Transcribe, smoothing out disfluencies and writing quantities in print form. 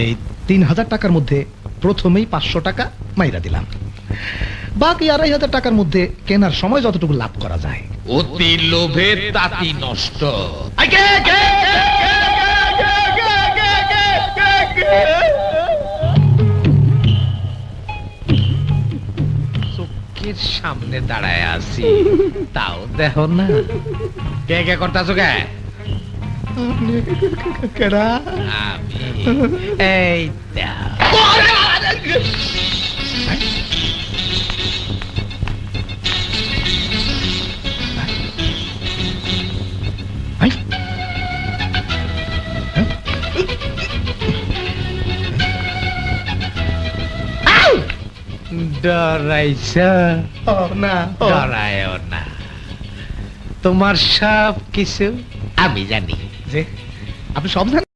এই 3000 টাকার মধ্যে প্রথমেই 500 টাকা মাইরা দিলাম, বাকি 2500 টাকার মধ্যে কেনার সময় যতটুকু লাভ করা যায়। অতি লোভে তাতি নষ্ট। চোখের সামনে দাঁড়ায় আছি, তাও দেখো না। কে কে করতেছো কে? আমি এই ডরাইছা? না, ডরায়ও না, তোমার সব কিছু আমি জানি। যে আপনি সব জানেন।